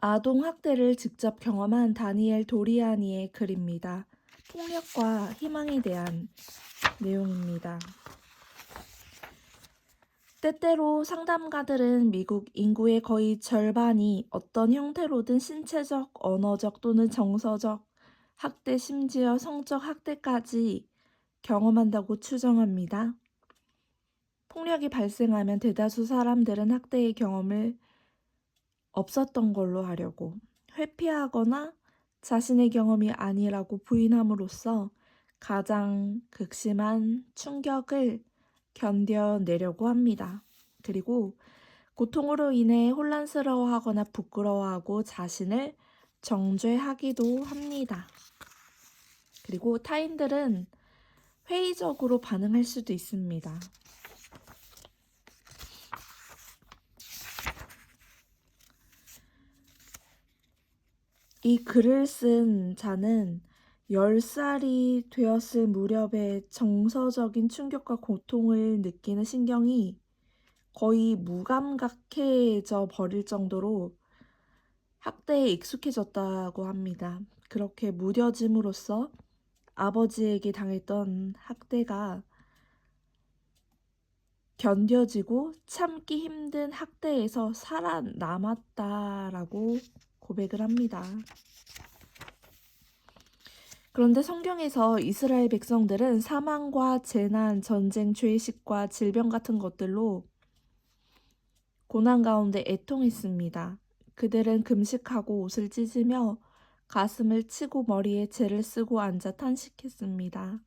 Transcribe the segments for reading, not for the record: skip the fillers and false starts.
아동 학대를 직접 경험한 다니엘 도리아니의 글입니다. 폭력과 희망에 대한 내용입니다. 때때로 상담가들은 미국 인구의 거의 절반이 어떤 형태로든 신체적, 언어적 또는 정서적 학대, 심지어 성적 학대까지 경험한다고 추정합니다. 폭력이 발생하면 대다수 사람들은 학대의 경험을 없었던 걸로 하려고 회피하거나 자신의 경험이 아니라고 부인함으로써 가장 극심한 충격을 견뎌내려고 합니다. 그리고 고통으로 인해 혼란스러워하거나 부끄러워하고 자신을 정죄하기도 합니다. 그리고 타인들은 회의적으로 반응할 수도 있습니다. 이 글을 쓴 자는 10살이 되었을 무렵에 정서적인 충격과 고통을 느끼는 신경이 거의 무감각해져 버릴 정도로 학대에 익숙해졌다고 합니다. 그렇게 무뎌짐으로써 아버지에게 당했던 학대가 견뎌지고 참기 힘든 학대에서 살아남았다라고 고백을 합니다. 그런데 성경에서 이스라엘 백성들은 사망과 재난, 전쟁, 죄식과 질병 같은 것들로 고난 가운데 애통했습니다. 그들은 금식하고 옷을 찢으며 가슴을 치고 머리에 재를 쓰고 앉아 탄식했습니다.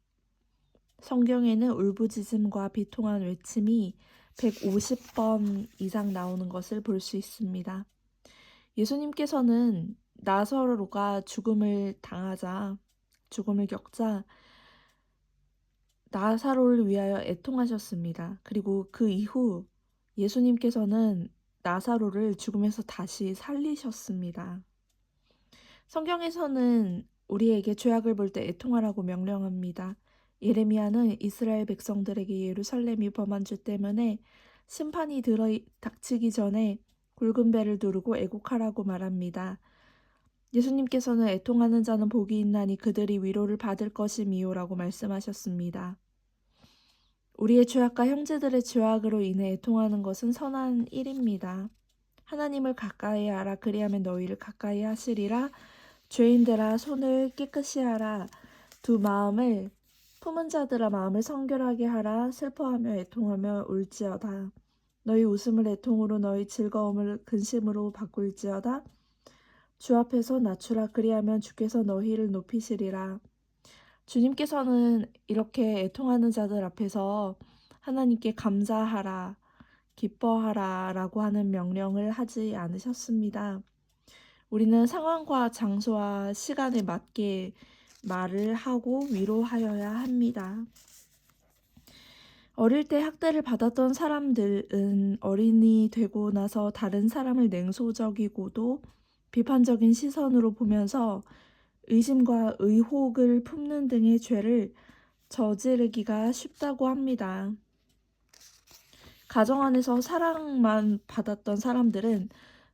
성경에는 울부짖음과 비통한 외침이 150번 이상 나오는 것을 볼 수 있습니다. 예수님께서는 나사로가 죽음을 겪자 나사로를 위하여 애통하셨습니다. 그리고 그 이후 예수님께서는 나사로를 죽음에서 다시 살리셨습니다. 성경에서는 우리에게 죄악을 볼 때 애통하라고 명령합니다. 예레미야는 이스라엘 백성들에게 예루살렘이 범한 죄 때문에 심판이 닥치기 전에 굵은 배를 두르고 애곡하라고 말합니다. 예수님께서는 애통하는 자는 복이 있나니 그들이 위로를 받을 것임이요라고 말씀하셨습니다. 우리의 죄악과 형제들의 죄악으로 인해 애통하는 것은 선한 일입니다. 하나님을 가까이 하라 그리하면 너희를 가까이 하시리라. 죄인들아 손을 깨끗이 하라. 두 마음을 품은 자들아 마음을 성결하게 하라. 슬퍼하며 애통하며 울지어다. 너희 웃음을 애통으로 너희 즐거움을 근심으로 바꿀지어다. 주 앞에서 낮추라 그리하면 주께서 너희를 높이시리라. 주님께서는 이렇게 애통하는 자들 앞에서 하나님께 감사하라, 기뻐하라 라고 하는 명령을 하지 않으셨습니다. 우리는 상황과 장소와 시간에 맞게 말을 하고 위로하여야 합니다. 어릴 때 학대를 받았던 사람들은 어린이 되고 나서 다른 사람을 냉소적이고도 비판적인 시선으로 보면서 의심과 의혹을 품는 등의 죄를 저지르기가 쉽다고 합니다. 가정 안에서 사랑만 받았던 사람들은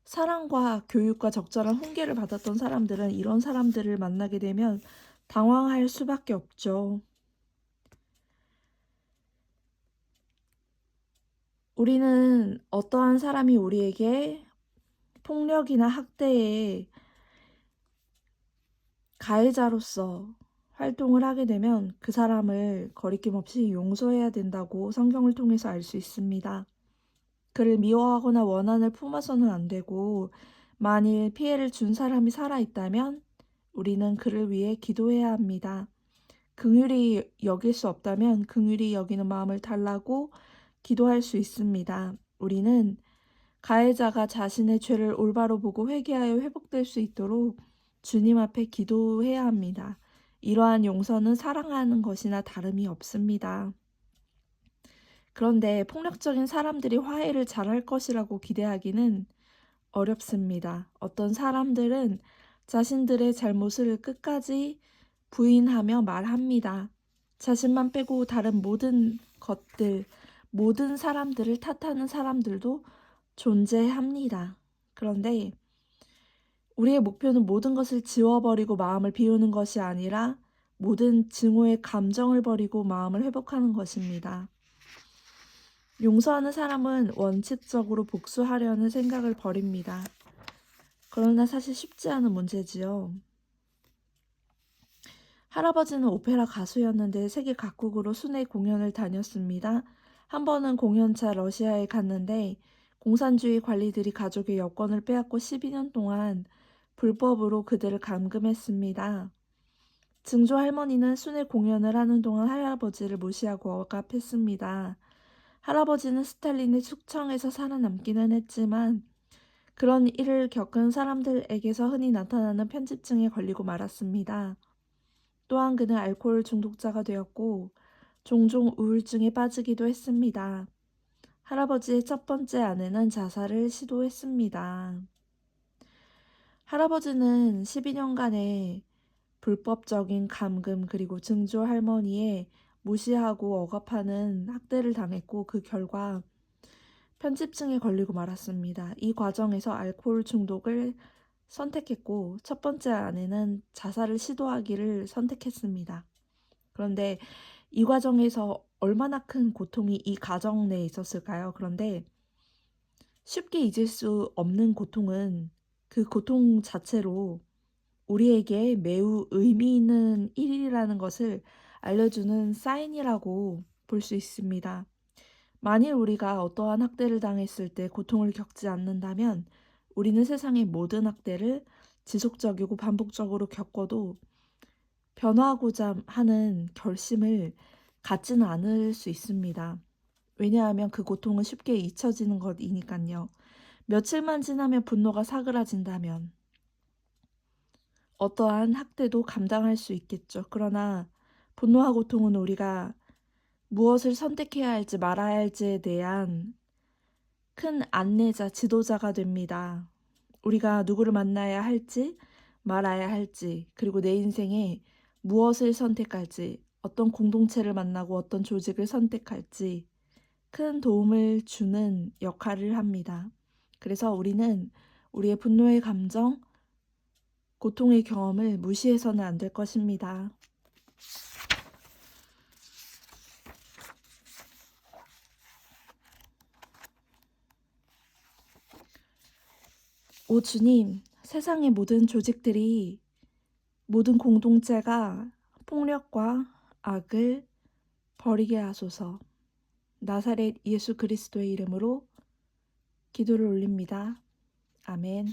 사랑과 교육과 적절한 훈계를 받았던 사람들은 이런 사람들을 만나게 되면 당황할 수밖에 없죠. 우리는 어떠한 사람이 우리에게 폭력이나 학대의 가해자로서 활동을 하게 되면 그 사람을 거리낌 없이 용서해야 된다고 성경을 통해서 알 수 있습니다. 그를 미워하거나 원한을 품어서는 안 되고 만일 피해를 준 사람이 살아있다면 우리는 그를 위해 기도해야 합니다. 긍휼히 여길 수 없다면 긍휼히 여기는 마음을 달라고 기도할 수 있습니다. 우리는 가해자가 자신의 죄를 올바로 보고 회개하여 회복될 수 있도록 주님 앞에 기도해야 합니다. 이러한 용서는 사랑하는 것이나 다름이 없습니다. 그런데 폭력적인 사람들이 화해를 잘할 것이라고 기대하기는 어렵습니다. 어떤 사람들은 자신들의 잘못을 끝까지 부인하며 말합니다. 자신만 빼고 다른 모든 것들, 모든 사람들을 탓하는 사람들도 존재합니다. 그런데 우리의 목표는 모든 것을 지워버리고 마음을 비우는 것이 아니라 모든 증오의 감정을 버리고 마음을 회복하는 것입니다. 용서하는 사람은 원칙적으로 복수하려는 생각을 버립니다. 그러나 사실 쉽지 않은 문제지요. 할아버지는 오페라 가수였는데 세계 각국으로 순회 공연을 다녔습니다. 한 번은 공연차 러시아에 갔는데 공산주의 관리들이 가족의 여권을 빼앗고 12년 동안 불법으로 그들을 감금했습니다. 증조 할머니는 순회 공연을 하는 동안 할아버지를 무시하고 억압했습니다. 할아버지는 스탈린의 숙청에서 살아남기는 했지만 그런 일을 겪은 사람들에게서 흔히 나타나는 편집증에 걸리고 말았습니다. 또한 그는 알코올 중독자가 되었고 종종 우울증에 빠지기도 했습니다. 할아버지의 첫 번째 아내는 자살을 시도했습니다. 할아버지는 12년간의 불법적인 감금 그리고 증조 할머니의 무시하고 억압하는 학대를 당했고 그 결과 편집증에 걸리고 말았습니다. 이 과정에서 알코올 중독을 선택했고 첫 번째 아내는 자살을 시도하기를 선택했습니다. 그런데 이 과정에서 얼마나 큰 고통이 이 가정 내에 있었을까요? 그런데 쉽게 잊을 수 없는 고통은 그 고통 자체로 우리에게 매우 의미 있는 일이라는 것을 알려주는 사인이라고 볼 수 있습니다. 만일 우리가 어떠한 학대를 당했을 때 고통을 겪지 않는다면 우리는 세상의 모든 학대를 지속적이고 반복적으로 겪어도 변화하고자 하는 결심을 갖지는 않을 수 있습니다. 왜냐하면 그 고통은 쉽게 잊혀지는 것이니까요. 며칠만 지나면 분노가 사그라진다면 어떠한 학대도 감당할 수 있겠죠. 그러나 분노와 고통은 우리가 무엇을 선택해야 할지 말아야 할지에 대한 큰 안내자, 지도자가 됩니다. 우리가 누구를 만나야 할지, 말아야 할지, 그리고 내 인생에 무엇을 선택할지, 어떤 공동체를 만나고 어떤 조직을 선택할지 큰 도움을 주는 역할을 합니다. 그래서 우리는 우리의 분노의 감정, 고통의 경험을 무시해서는 안 될 것입니다. 오 주님, 세상의 모든 조직들이, 모든 공동체가 폭력과 악을 버리게 하소서. 나사렛 예수 그리스도의 이름으로 기도를 올립니다. 아멘.